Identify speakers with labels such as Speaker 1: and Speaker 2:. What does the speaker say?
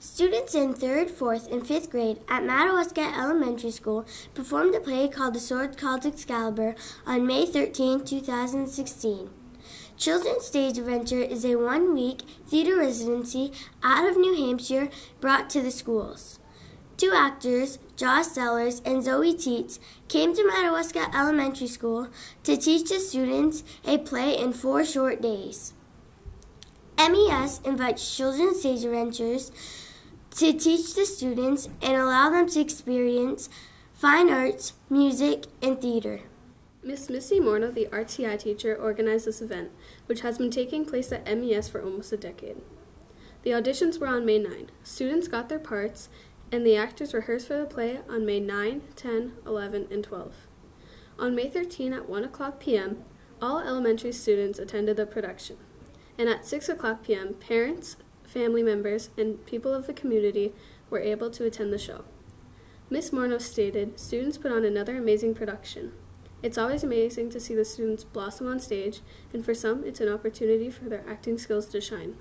Speaker 1: Students in 3rd, 4th, and 5th grade at Madawaska Elementary School performed a play called The Sword Called Excalibur on May 13, 2016. Children's Stage Adventure is a one-week theater residency out of New Hampshire brought to the schools. 2 actors, Josh Sellers and Zoe Teets, came to Madawaska Elementary School to teach the students a play in 4 short days. MES invites Children's Stage Adventures to teach the students and allow them to experience fine arts, music, and theater.
Speaker 2: Miss Missy Morno, the RTI teacher, organized this event, which has been taking place at MES for almost a decade. The auditions were on May 9. Students got their parts, and the actors rehearsed for the play on May 9, 10, 11, and 12. On May 13 at 1:00 p.m., all elementary students attended the production, and at 6:00 p.m., parents, family members, and people of the community were able to attend the show. Miss Morno stated, "Students put on another amazing production. It's always amazing to see the students blossom on stage, and for some, it's an opportunity for their acting skills to shine."